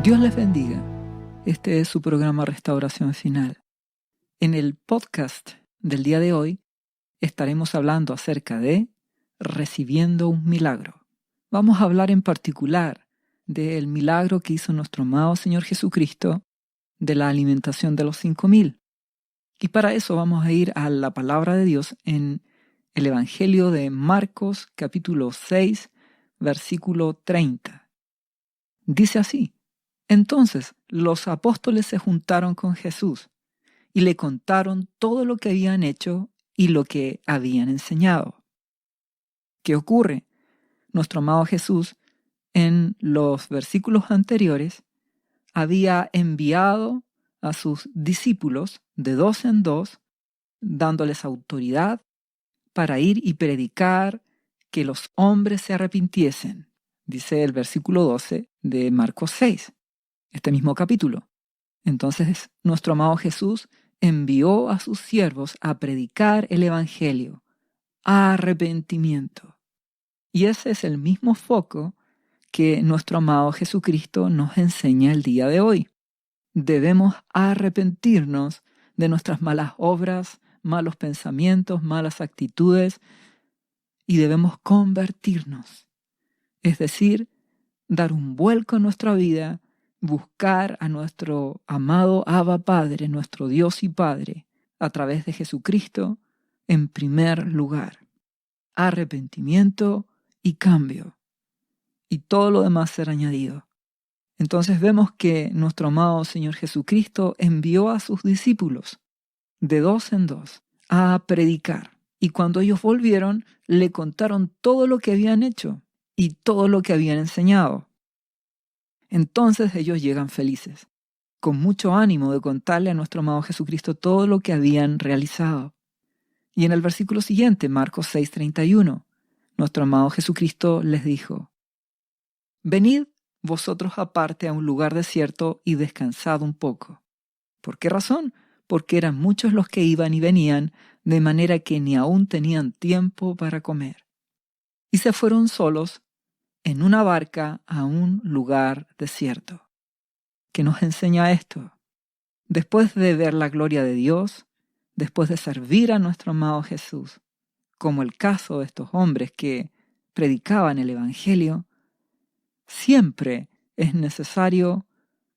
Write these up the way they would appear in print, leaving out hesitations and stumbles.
Dios les bendiga. Este es su programa Restauración Final. En el podcast del día de hoy estaremos hablando acerca de recibiendo un milagro. Vamos a hablar en particular del milagro que hizo nuestro amado Señor Jesucristo de la alimentación de los 5,000. Y para eso vamos a ir a la palabra de Dios en el Evangelio de Marcos, capítulo 6, versículo 30. Dice así: Entonces los apóstoles se juntaron con Jesús y le contaron todo lo que habían hecho y lo que habían enseñado. ¿Qué ocurre? Nuestro amado Jesús, en los versículos anteriores, había enviado a sus discípulos de 2 en 2, dándoles autoridad para ir y predicar que los hombres se arrepintiesen, dice el versículo 12 de Marcos 6, este mismo capítulo. Entonces, nuestro amado Jesús envió a sus siervos a predicar el evangelio, arrepentimiento. Y ese es el mismo foco que nuestro amado Jesucristo nos enseña el día de hoy. Debemos arrepentirnos de nuestras malas obras, malos pensamientos, malas actitudes, y debemos convertirnos. Es decir, dar un vuelco en nuestra vida, buscar a nuestro amado Abba Padre, nuestro Dios y Padre, a través de Jesucristo, en primer lugar. Arrepentimiento y cambio. Y todo lo demás será añadido. Entonces vemos que nuestro amado Señor Jesucristo envió a sus discípulos de 2 en 2 a predicar. Y cuando ellos volvieron, le contaron todo lo que habían hecho y todo lo que habían enseñado. Entonces ellos llegan felices, con mucho ánimo de contarle a nuestro amado Jesucristo todo lo que habían realizado. Y en el versículo siguiente, Marcos 6:31, nuestro amado Jesucristo les dijo: Venid vosotros aparte a un lugar desierto y descansad un poco. ¿Por qué razón? Porque eran muchos los que iban y venían, de manera que ni aún tenían tiempo para comer. Y se fueron solos en una barca a un lugar desierto. ¿Qué nos enseña esto? Después de ver la gloria de Dios, después de servir a nuestro amado Jesús, como el caso de estos hombres que predicaban el Evangelio, siempre es necesario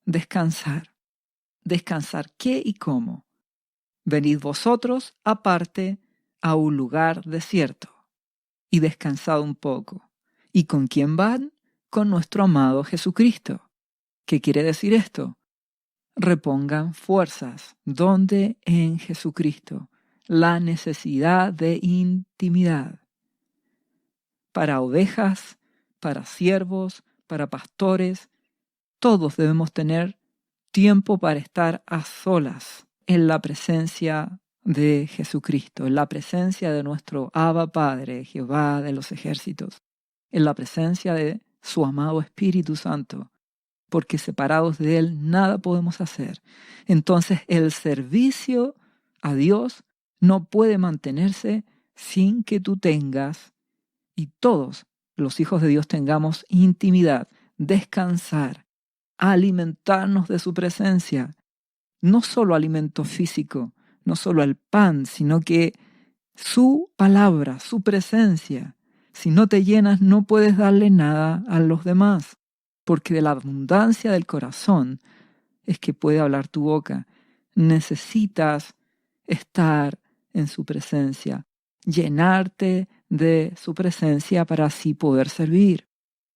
descansar. ¿Descansar qué y cómo? Venid vosotros aparte a un lugar desierto y descansad un poco. ¿Y con quién van? Con nuestro amado Jesucristo. ¿Qué quiere decir esto? Repongan fuerzas. ¿Dónde? En Jesucristo. La necesidad de intimidad. Para ovejas, para siervos, para pastores, todos debemos tener tiempo para estar a solas en la presencia de Jesucristo, en la presencia de nuestro Abba Padre, Jehová de los ejércitos, en la presencia de su amado Espíritu Santo, porque separados de Él nada podemos hacer. Entonces el servicio a Dios no puede mantenerse sin que tú tengas, y todos los hijos de Dios tengamos intimidad, descansar, alimentarnos de su presencia. No solo alimento físico, no solo el pan, sino que su palabra, su presencia. Si no te llenas, no puedes darle nada a los demás, porque de la abundancia del corazón es que puede hablar tu boca. Necesitas estar en su presencia, llenarte de su presencia para así poder servir.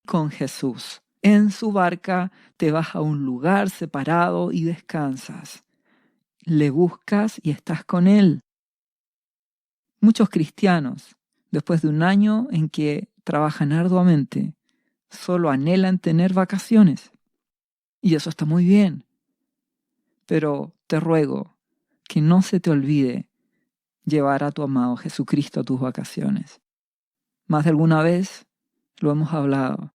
Con Jesús en su barca te vas a un lugar separado y descansas. Le buscas y estás con Él. Muchos cristianos, después de un año en que trabajan arduamente, solo anhelan tener vacaciones. Y eso está muy bien. Pero te ruego que no se te olvide llevar a tu amado Jesucristo a tus vacaciones. Más de alguna vez lo hemos hablado.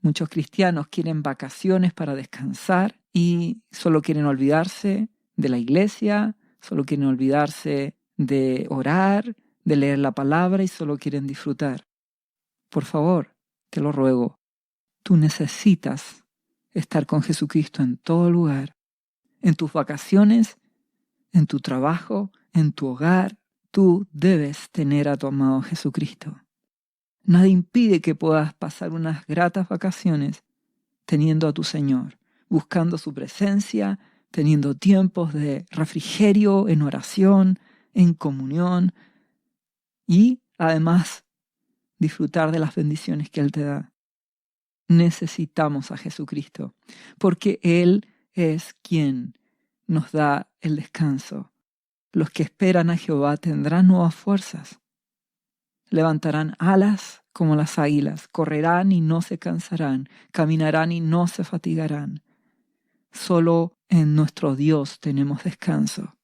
Muchos cristianos quieren vacaciones para descansar y solo quieren olvidarse de la iglesia, solo quieren olvidarse de orar, de leer la palabra y solo quieren disfrutar. Por favor, te lo ruego, tú necesitas estar con Jesucristo en todo lugar, en tus vacaciones, en tu trabajo, en tu hogar. Tú debes tener a tu amado Jesucristo. Nadie impide que puedas pasar unas gratas vacaciones teniendo a tu Señor, buscando su presencia, teniendo tiempos de refrigerio, en oración, en comunión y además disfrutar de las bendiciones que Él te da. Necesitamos a Jesucristo porque Él es quien nos da el descanso. Los que esperan a Jehová tendrán nuevas fuerzas. Levantarán alas como las águilas, correrán y no se cansarán, caminarán y no se fatigarán. Solo en nuestro Dios tenemos descanso.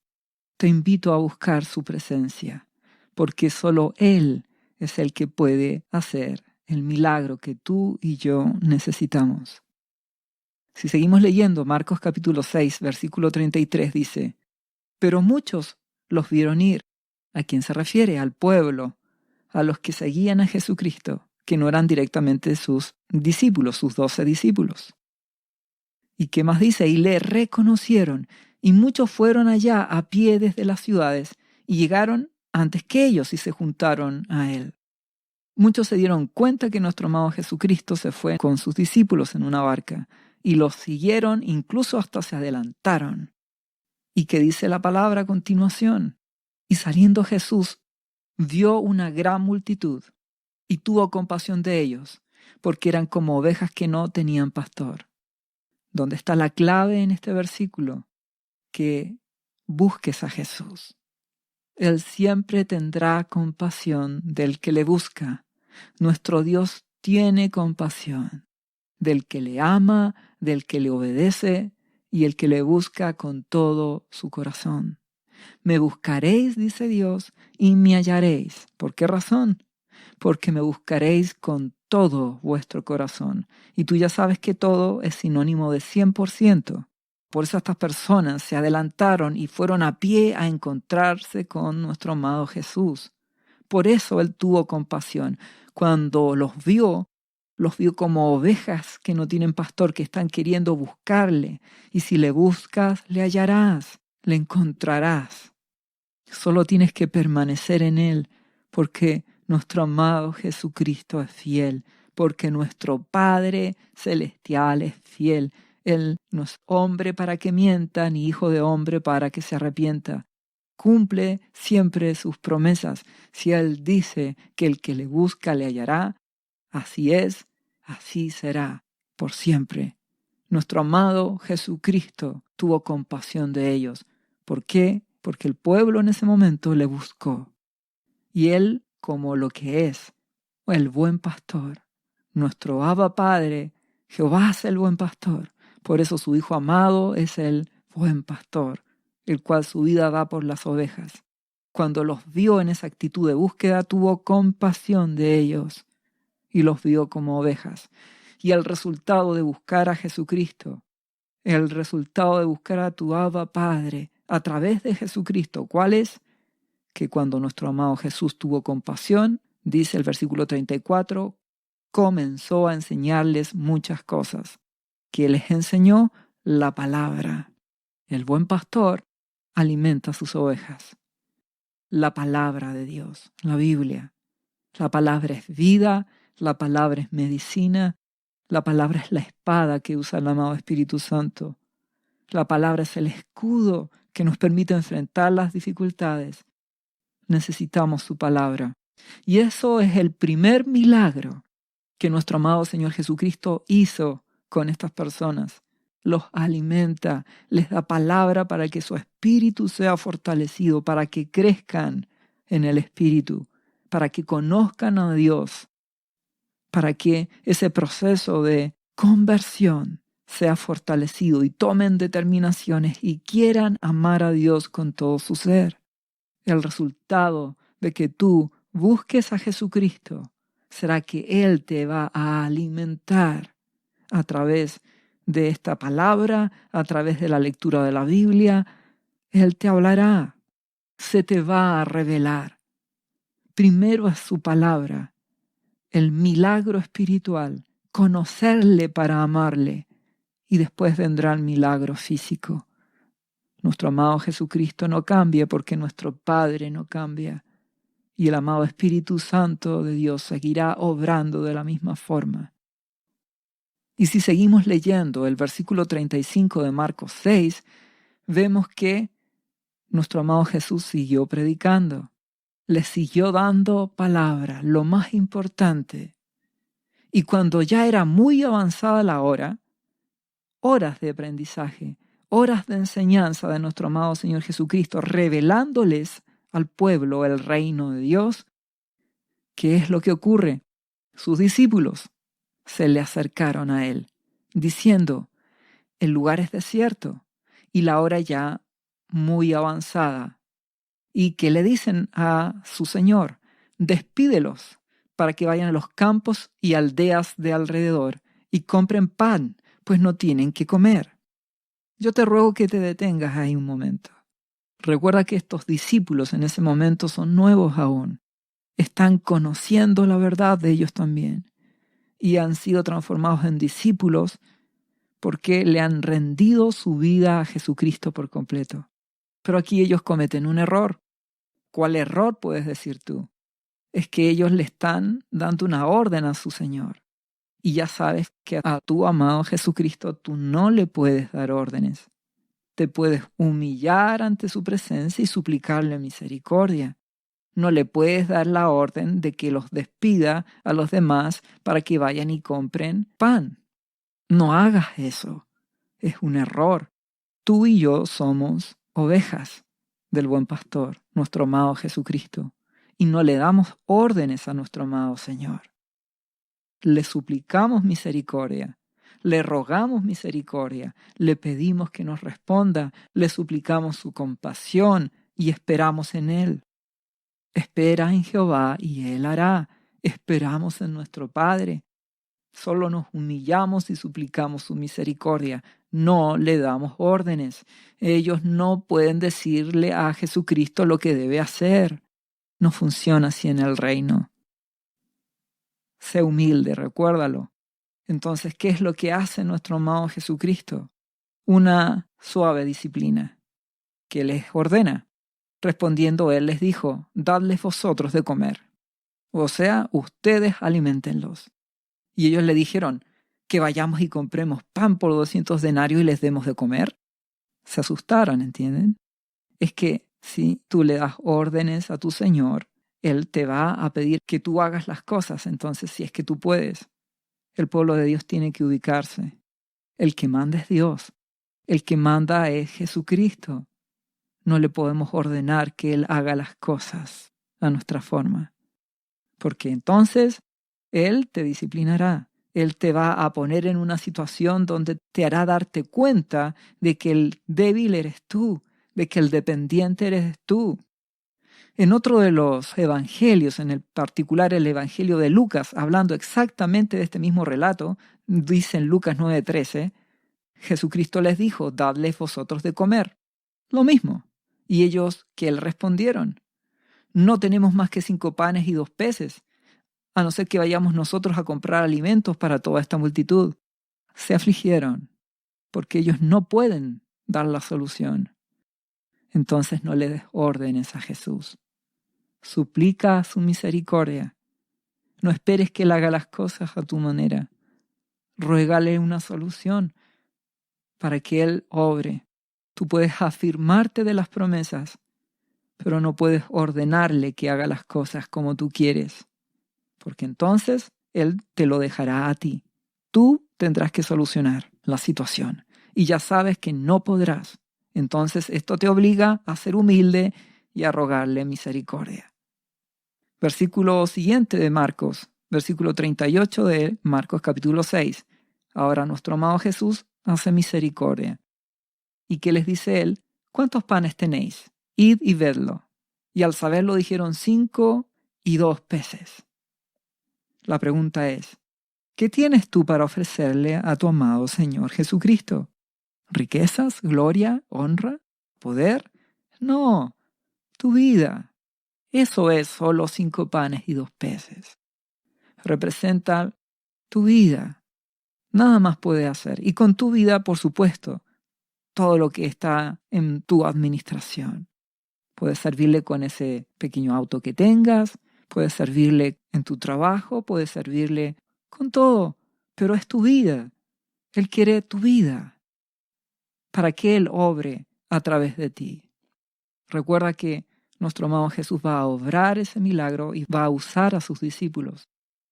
Te invito a buscar su presencia, porque solo Él es el que puede hacer el milagro que tú y yo necesitamos. Si seguimos leyendo, Marcos capítulo 6, versículo 33 dice, pero muchos los vieron ir. ¿A quién se refiere? Al pueblo, a los que seguían a Jesucristo, que no eran directamente sus discípulos, sus 12 discípulos. ¿Y qué más dice? Y le reconocieron, y muchos fueron allá a pie desde las ciudades, y llegaron antes que ellos y se juntaron a él. Muchos se dieron cuenta que nuestro amado Jesucristo se fue con sus discípulos en una barca, y los siguieron, incluso hasta se adelantaron. ¿Y qué dice la palabra a continuación? Y saliendo Jesús, vio una gran multitud, y tuvo compasión de ellos, porque eran como ovejas que no tenían pastor. ¿Dónde está la clave en este versículo? Que busques a Jesús. Él siempre tendrá compasión del que le busca. Nuestro Dios tiene compasión del que le ama, del que le obedece y el que le busca con todo su corazón. Me buscaréis, dice Dios, y me hallaréis. ¿Por qué razón? Porque me buscaréis con todo vuestro corazón. Y tú ya sabes que todo es sinónimo de 100%. Por eso estas personas se adelantaron y fueron a pie a encontrarse con nuestro amado Jesús. Por eso Él tuvo compasión. Cuando los vio como ovejas que no tienen pastor, que están queriendo buscarle. Y si le buscas, le hallarás, le encontrarás. Solo tienes que permanecer en Él, porque nuestro amado Jesucristo es fiel, porque nuestro Padre Celestial es fiel. Él no es hombre para que mienta, ni hijo de hombre para que se arrepienta. Cumple siempre sus promesas. Si Él dice que el que le busca le hallará, así es, así será, por siempre. Nuestro amado Jesucristo tuvo compasión de ellos. ¿Por qué? Porque el pueblo en ese momento le buscó. Y Él, como lo que es, el buen pastor, nuestro Abba Padre, Jehová es el buen pastor. Por eso su Hijo amado es el buen pastor, el cual su vida da por las ovejas. Cuando los vio en esa actitud de búsqueda, tuvo compasión de ellos y los vio como ovejas. Y el resultado de buscar a Jesucristo, el resultado de buscar a tu Abba Padre a través de Jesucristo, ¿cuál es? Que cuando nuestro amado Jesús tuvo compasión, dice el versículo 34, comenzó a enseñarles muchas cosas. Que les enseñó la palabra. El buen pastor alimenta a sus ovejas. La palabra de Dios, la Biblia. La palabra es vida, la palabra es medicina, la palabra es la espada que usa el amado Espíritu Santo. La palabra es el escudo que nos permite enfrentar las dificultades. Necesitamos su palabra. Y eso es el primer milagro que nuestro amado Señor Jesucristo hizo con estas personas. Los alimenta, les da palabra para que su espíritu sea fortalecido, para que crezcan en el espíritu, para que conozcan a Dios, para que ese proceso de conversión sea fortalecido y tomen determinaciones y quieran amar a Dios con todo su ser. El resultado de que tú busques a Jesucristo será que Él te va a alimentar a través de esta palabra, a través de la lectura de la Biblia. Él te hablará, se te va a revelar. Primero es su palabra, el milagro espiritual, conocerle para amarle y después vendrá el milagro físico. Nuestro amado Jesucristo no cambia porque nuestro Padre no cambia. Y el amado Espíritu Santo de Dios seguirá obrando de la misma forma. Y si seguimos leyendo el versículo 35 de Marcos 6, vemos que nuestro amado Jesús siguió predicando. Le siguió dando palabra, lo más importante. Y cuando ya era muy avanzada la hora, horas de aprendizaje, horas de enseñanza de nuestro amado Señor Jesucristo, revelándoles al pueblo el reino de Dios, ¿qué es lo que ocurre? Sus discípulos se le acercaron a él, diciendo, el lugar es desierto y la hora ya muy avanzada. ¿Y qué le dicen a su Señor? Despídelos para que vayan a los campos y aldeas de alrededor y compren pan, pues no tienen que comer. Yo te ruego que te detengas ahí un momento. Recuerda que estos discípulos en ese momento son nuevos aún. Están conociendo la verdad de ellos también y han sido transformados en discípulos porque le han rendido su vida a Jesucristo por completo. Pero aquí ellos cometen un error. ¿Cuál error puedes decir tú? Es que ellos le están dando una orden a su Señor. Y ya sabes que a tu amado Jesucristo tú no le puedes dar órdenes. Te puedes humillar ante su presencia y suplicarle misericordia. No le puedes dar la orden de que los despida a los demás para que vayan y compren pan. No hagas eso. Es un error. Tú y yo somos ovejas del buen pastor, nuestro amado Jesucristo, y no le damos órdenes a nuestro amado Señor. Le suplicamos misericordia, le rogamos misericordia, le pedimos que nos responda, le suplicamos su compasión y esperamos en Él. Espera en Jehová y Él hará. Esperamos en nuestro Padre. Solo nos humillamos y suplicamos su misericordia. No le damos órdenes. Ellos no pueden decirle a Jesucristo lo que debe hacer. No funciona así en el reino. Sé humilde, recuérdalo. Entonces, ¿qué es lo que hace nuestro amado Jesucristo? Una suave disciplina que les ordena. Respondiendo él les dijo, dadles vosotros de comer. O sea, ustedes aliméntenlos. Y ellos le dijeron, que vayamos y compremos pan por 200 denarios y les demos de comer. Se asustaron, ¿entienden? Es que si tú le das órdenes a tu Señor, Él te va a pedir que tú hagas las cosas. Entonces, si es que tú puedes, el pueblo de Dios tiene que ubicarse. El que manda es Dios. El que manda es Jesucristo. No le podemos ordenar que Él haga las cosas a nuestra forma. Porque entonces Él te disciplinará. Él te va a poner en una situación donde te hará darte cuenta de que el débil eres tú, de que el dependiente eres tú. En otro de los evangelios, en el particular el evangelio de Lucas, hablando exactamente de este mismo relato, dice en Lucas 9:13, Jesucristo les dijo, dadles vosotros de comer. Lo mismo. Y ellos, ¿qué le respondieron? No tenemos más que 5 panes y 2 peces. A no ser que vayamos nosotros a comprar alimentos para toda esta multitud. Se afligieron, porque ellos no pueden dar la solución. Entonces no le des órdenes a Jesús. Suplica su misericordia. No esperes que Él haga las cosas a tu manera. Ruégale una solución para que Él obre. Tú puedes afirmarte de las promesas, pero no puedes ordenarle que haga las cosas como tú quieres. Porque entonces Él te lo dejará a ti. Tú tendrás que solucionar la situación y ya sabes que no podrás. Entonces esto te obliga a ser humilde y a rogarle misericordia. Versículo siguiente de Marcos, versículo 38 de Marcos capítulo 6. Ahora nuestro amado Jesús hace misericordia. ¿Y qué les dice Él? ¿Cuántos panes tenéis? Id y vedlo. Y al saberlo dijeron 5 y 2 peces. La pregunta es, ¿qué tienes tú para ofrecerle a tu amado Señor Jesucristo? ¿Riquezas, gloria, honra, poder? No, tu vida. Eso es solo 5 panes y 2 peces. Representa tu vida. Nada más puede hacer. Y con tu vida, por supuesto, todo lo que está en tu administración. Puedes servirle con ese pequeño auto que tengas, puedes servirle en tu trabajo, puedes servirle con todo, pero es tu vida. Él quiere tu vida para que Él obre a través de ti. Recuerda que nuestro amado Jesús va a obrar ese milagro y va a usar a sus discípulos,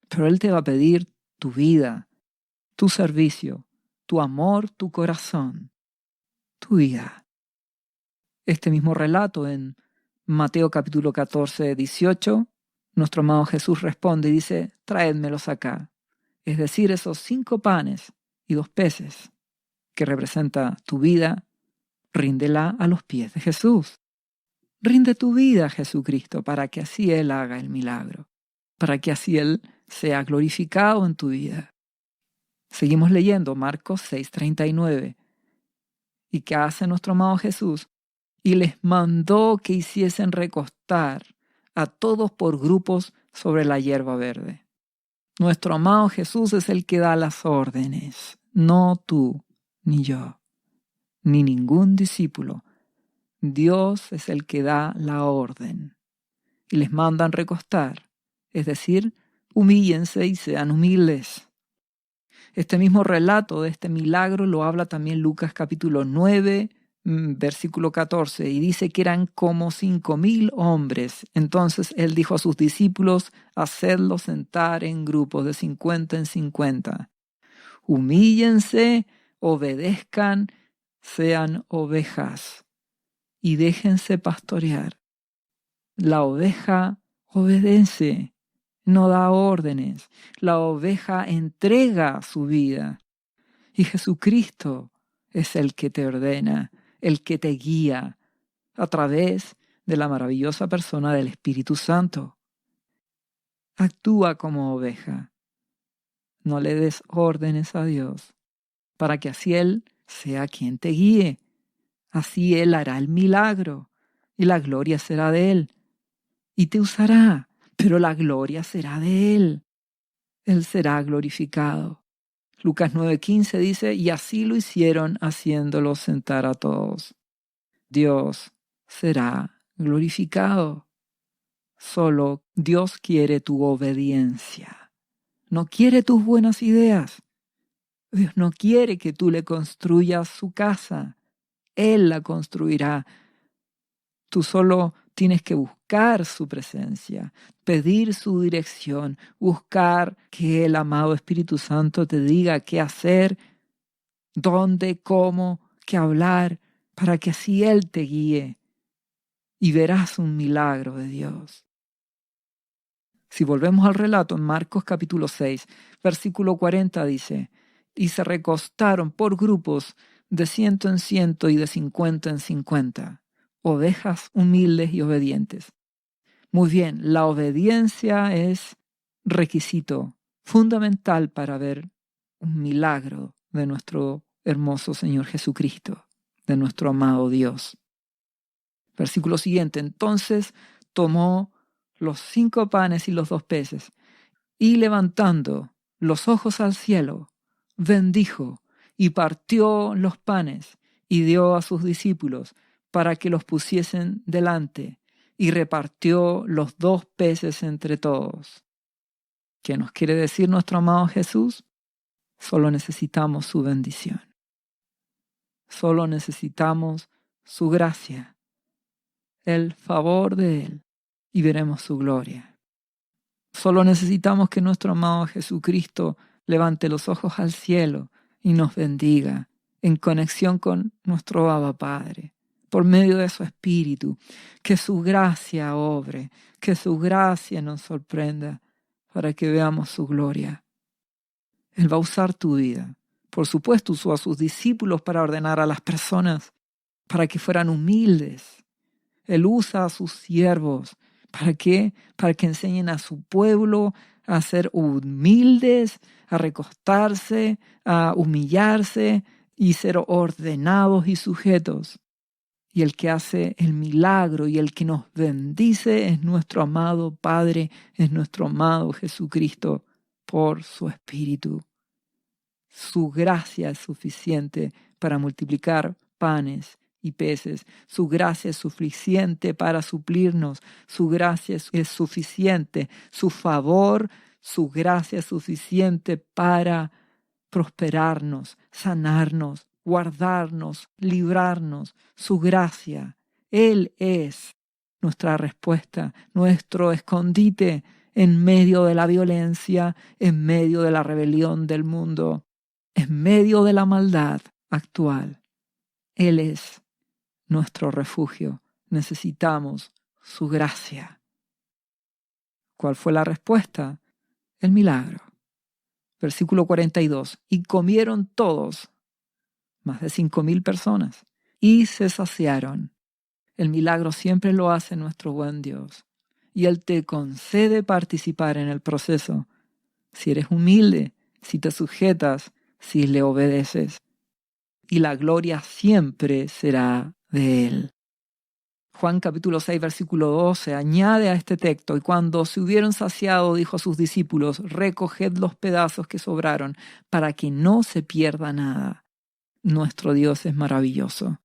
pero Él te va a pedir tu vida, tu servicio, tu amor, tu corazón, tu vida. Este mismo relato en Mateo capítulo 14, 18, nuestro amado Jesús responde y dice, traédmelos acá. Es decir, esos 5 panes y 2 peces que representa tu vida, ríndela a los pies de Jesús. Rinde tu vida a Jesucristo para que así Él haga el milagro, para que así Él sea glorificado en tu vida. Seguimos leyendo Marcos 6:39. ¿Y qué hace nuestro amado Jesús? Y les mandó que hiciesen recostar a todos por grupos sobre la hierba verde. Nuestro amado Jesús es el que da las órdenes, no tú, ni yo, ni ningún discípulo. Dios es el que da la orden. Y les mandan recostar, es decir, humíllense y sean humildes. Este mismo relato de este milagro lo habla también Lucas capítulo 9, versículo 14, y dice que eran como 5,000 hombres. Entonces Él dijo a sus discípulos, hacedlos sentar en grupos de 50 en 50. Humíllense, obedezcan, sean ovejas y déjense pastorear. La oveja obedece, no da órdenes. La oveja entrega su vida. Y Jesucristo es el que te ordena, el que te guía a través de la maravillosa persona del Espíritu Santo. Actúa como oveja. No le des órdenes a Dios, para que así Él sea quien te guíe. Así Él hará el milagro, y la gloria será de Él. Y te usará, pero la gloria será de Él. Él será glorificado. Lucas 9:15 dice, y así lo hicieron haciéndolo sentar a todos. Dios será glorificado. Solo Dios quiere tu obediencia. No quiere tus buenas ideas. Dios no quiere que tú le construyas su casa. Él la construirá. Tú solo tienes que buscar su presencia, pedir su dirección, buscar que el amado Espíritu Santo te diga qué hacer, dónde, cómo, qué hablar, para que así Él te guíe y verás un milagro de Dios. Si volvemos al relato en Marcos capítulo 6, versículo 40 dice, y se recostaron por grupos de 100 en 100 y de 50 en 50. Ovejas humildes y obedientes. Muy bien, la obediencia es requisito fundamental para ver un milagro de nuestro hermoso Señor Jesucristo, de nuestro amado Dios. Versículo siguiente, entonces tomó los 5 panes y los 2 peces, y levantando los ojos al cielo, bendijo y partió los panes y dio a sus discípulos para que los pusiesen delante, y repartió los 2 peces entre todos. ¿Qué nos quiere decir nuestro amado Jesús? Solo necesitamos su bendición. Solo necesitamos su gracia, el favor de Él, y veremos su gloria. Solo necesitamos que nuestro amado Jesucristo levante los ojos al cielo y nos bendiga en conexión con nuestro Abba Padre. Por medio de su Espíritu, que su gracia obre, que su gracia nos sorprenda para que veamos su gloria. Él va a usar tu vida. Por supuesto, usó a sus discípulos para ordenar a las personas, para que fueran humildes. Él usa a sus siervos. ¿Para qué? Para que enseñen a su pueblo a ser humildes, a recostarse, a humillarse y ser ordenados y sujetos. Y el que hace el milagro y el que nos bendice es nuestro amado Padre, es nuestro amado Jesucristo por su Espíritu. Su gracia es suficiente para multiplicar panes y peces. Su gracia es suficiente para suplirnos. Su gracia es suficiente. Su favor, su gracia es suficiente para prosperarnos, sanarnos, guardarnos, librarnos. Su gracia. Él es nuestra respuesta, nuestro escondite en medio de la violencia, en medio de la rebelión del mundo, en medio de la maldad actual. Él es nuestro refugio. Necesitamos su gracia. ¿Cuál fue la respuesta? El milagro. Versículo 42. Y comieron todos, más de 5,000 personas, y se saciaron. El milagro siempre lo hace nuestro buen Dios. Y Él te concede participar en el proceso. Si eres humilde, si te sujetas, si le obedeces. Y la gloria siempre será de Él. Juan capítulo 6, versículo 12 añade a este texto: y cuando se hubieron saciado, dijo a sus discípulos: recoged los pedazos que sobraron, para que no se pierda nada. Nuestro Dios es maravilloso.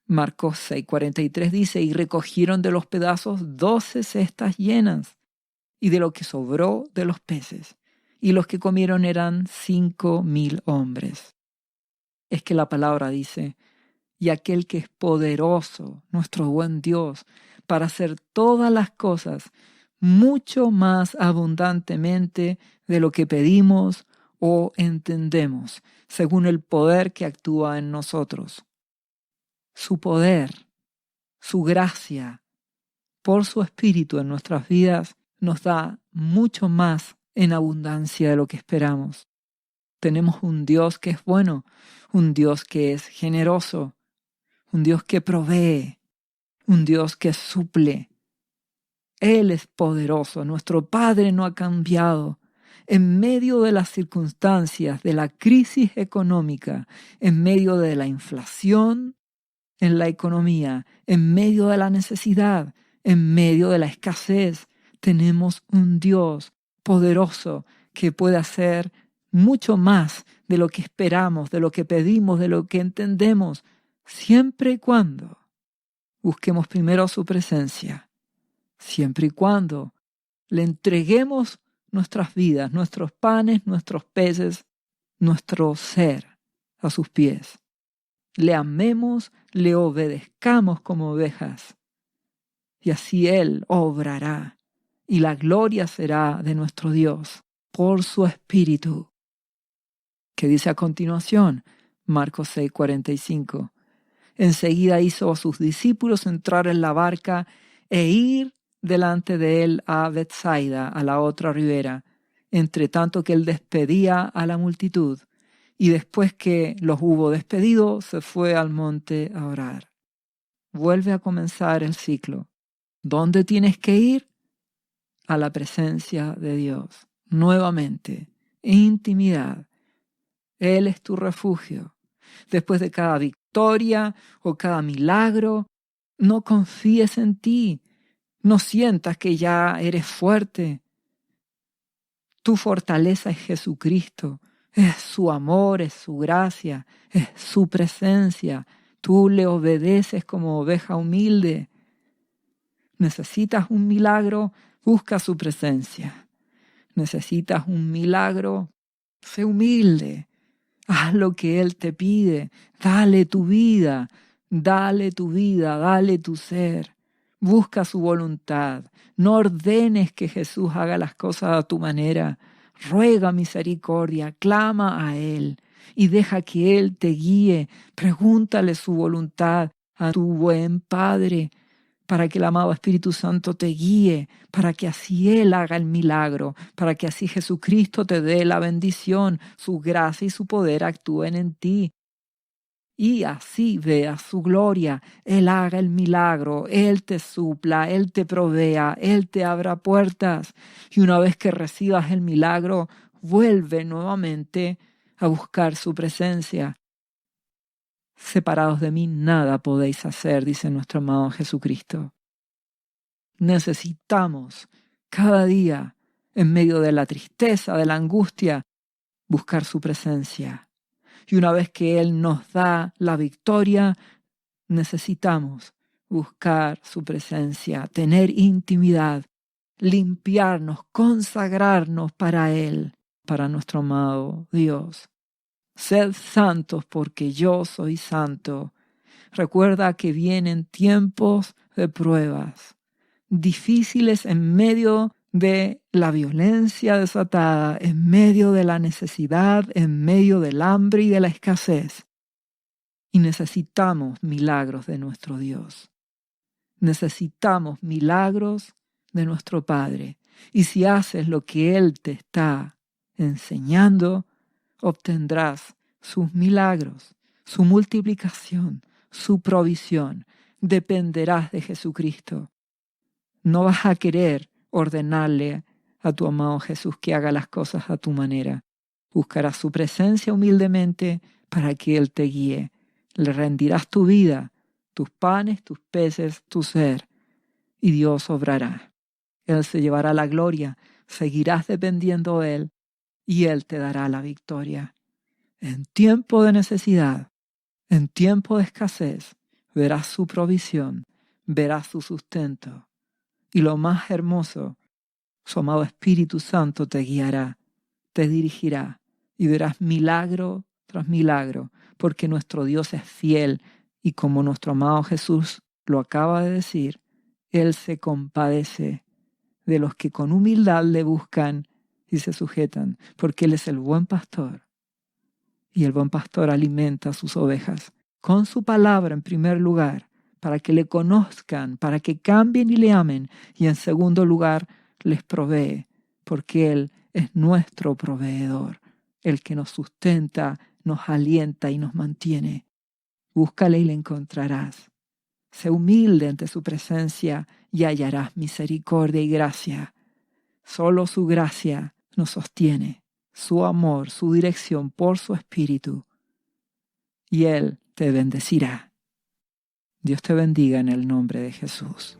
Marcos 6:43 dice: y recogieron de los pedazos 12 cestas llenas, y de lo que sobró de los peces, y los que comieron eran 5,000 hombres. Es que la palabra dice: y aquel que es poderoso, nuestro buen Dios, para hacer todas las cosas mucho más abundantemente de lo que pedimos o entendemos, según el poder que actúa en nosotros. Su poder, su gracia, por su Espíritu en nuestras vidas, nos da mucho más en abundancia de lo que esperamos. Tenemos un Dios que es bueno, un Dios que es generoso, un Dios que provee, un Dios que suple. Él es poderoso, nuestro Padre no ha cambiado. En medio de las circunstancias de la crisis económica, en medio de la inflación en la economía, en medio de la necesidad, en medio de la escasez, tenemos un Dios poderoso que puede hacer mucho más de lo que esperamos, de lo que pedimos, de lo que entendemos, siempre y cuando busquemos primero su presencia, siempre y cuando le entreguemos nuestras vidas, nuestros panes, nuestros peces, nuestro ser a sus pies. Le amemos, le obedezcamos como ovejas, y así Él obrará, y la gloria será de nuestro Dios por su Espíritu. ¿Qué dice a continuación? Marcos 6:45. Enseguida hizo a sus discípulos entrar en la barca e ir delante de él a Betsaida, a la otra ribera, entre tanto que él despedía a la multitud. Y después que los hubo despedido, se fue al monte a orar. Vuelve a comenzar el ciclo. ¿Dónde tienes que ir? A la presencia de Dios. Nuevamente, intimidad. Él es tu refugio. Después de cada victoria o cada milagro, no confíes en ti. No sientas que ya eres fuerte. Tu fortaleza es Jesucristo. Es su amor, es su gracia, es su presencia. Tú le obedeces como oveja humilde. Necesitas un milagro, busca su presencia. Necesitas un milagro, sé humilde. Haz lo que Él te pide. Dale tu vida, dale tu vida, dale tu ser. Busca su voluntad. No ordenes que Jesús haga las cosas a tu manera. Ruega misericordia, clama a Él y deja que Él te guíe. Pregúntale su voluntad a tu buen Padre para que el amado Espíritu Santo te guíe, para que así Él haga el milagro, para que así Jesucristo te dé la bendición, su gracia y su poder actúen en ti. Y así veas su gloria, Él haga el milagro, Él te supla, Él te provea, Él te abra puertas. Y una vez que recibas el milagro, vuelve nuevamente a buscar su presencia. Separados de mí nada podéis hacer, dice nuestro amado Jesucristo. Necesitamos cada día, en medio de la tristeza, de la angustia, buscar su presencia. Y una vez que Él nos da la victoria, necesitamos buscar su presencia, tener intimidad, limpiarnos, consagrarnos para Él, para nuestro amado Dios. Sed santos porque yo soy santo. Recuerda que vienen tiempos de pruebas, difíciles en medio de la violencia desatada, en medio de la necesidad, en medio del hambre y de la escasez. Y necesitamos milagros de nuestro Dios. Necesitamos milagros de nuestro Padre. Y si haces lo que Él te está enseñando, obtendrás sus milagros, su multiplicación, su provisión. Dependerás de Jesucristo. No vas a querer ordenarle a tu amado Jesús que haga las cosas a tu manera. Buscarás su presencia humildemente para que Él te guíe. Le rendirás tu vida, tus panes, tus peces, tu ser, y Dios obrará. Él se llevará la gloria, seguirás dependiendo de Él, y Él te dará la victoria. En tiempo de necesidad, en tiempo de escasez, verás su provisión, verás su sustento. Y lo más hermoso, su amado Espíritu Santo te guiará, te dirigirá, y verás milagro tras milagro, porque nuestro Dios es fiel, y como nuestro amado Jesús lo acaba de decir, Él se compadece de los que con humildad le buscan y se sujetan, porque Él es el buen pastor. Y el buen pastor alimenta a sus ovejas con su palabra en primer lugar, para que le conozcan, para que cambien y le amen. Y en segundo lugar, les provee, porque Él es nuestro proveedor, el que nos sustenta, nos alienta y nos mantiene. Búscale y le encontrarás. Sé humilde ante su presencia y hallarás misericordia y gracia. Solo su gracia nos sostiene, su amor, su dirección por su Espíritu. Y Él te bendecirá. Dios te bendiga en el nombre de Jesús.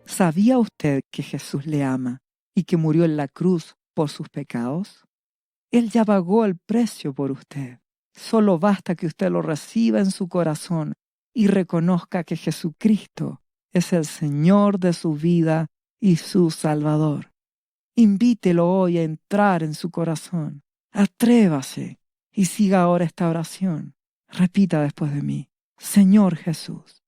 ¿Sabía usted que Jesús le ama y que murió en la cruz por sus pecados? Él ya pagó el precio por usted. Solo basta que usted lo reciba en su corazón y reconozca que Jesucristo es el Señor de su vida y su Salvador. Invítelo hoy a entrar en su corazón. Atrévase y siga ahora esta oración. Repita después de mí: Señor Jesús,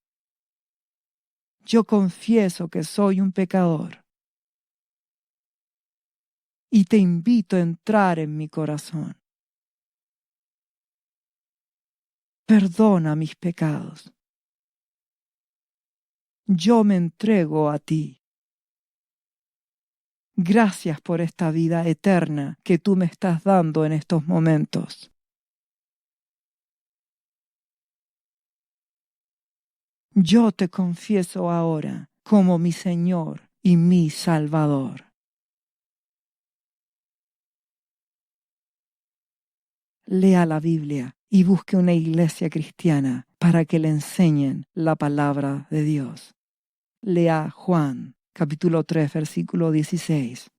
yo confieso que soy un pecador y te invito a entrar en mi corazón. Perdona mis pecados. Yo me entrego a ti. Gracias por esta vida eterna que tú me estás dando en estos momentos. Yo te confieso ahora como mi Señor y mi Salvador. Lea la Biblia y busque una iglesia cristiana para que le enseñen la palabra de Dios. Lea Juan, capítulo 3, versículo 16.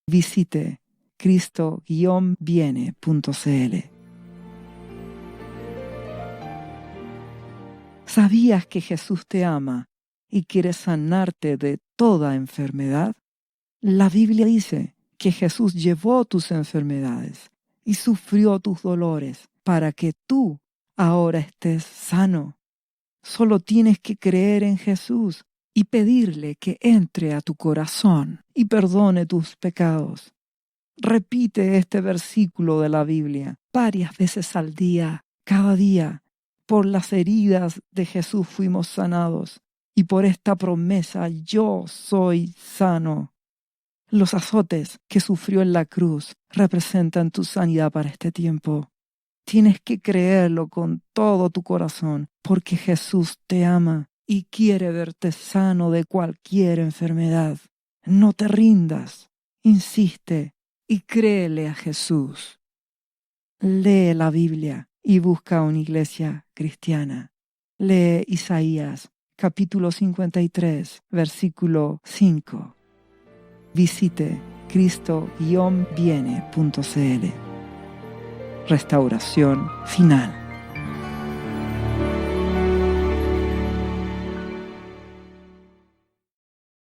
Visite cristo-viene.cl. ¿Sabías que Jesús te ama y quiere sanarte de toda enfermedad? La Biblia dice que Jesús llevó tus enfermedades y sufrió tus dolores para que tú ahora estés sano. Solo tienes que creer en Jesús y pedirle que entre a tu corazón y perdone tus pecados. Repite este versículo de la Biblia varias veces al día, cada día. Por las heridas de Jesús fuimos sanados y por esta promesa yo soy sano. Los azotes que sufrió en la cruz representan tu sanidad para este tiempo. Tienes que creerlo con todo tu corazón, porque Jesús te ama y quiere verte sano de cualquier enfermedad. No te rindas, insiste y créele a Jesús. Lee la Biblia y busca una iglesia cristiana. Lee Isaías, capítulo 53, versículo 5. visite cristo-viene.cl. Restauración final.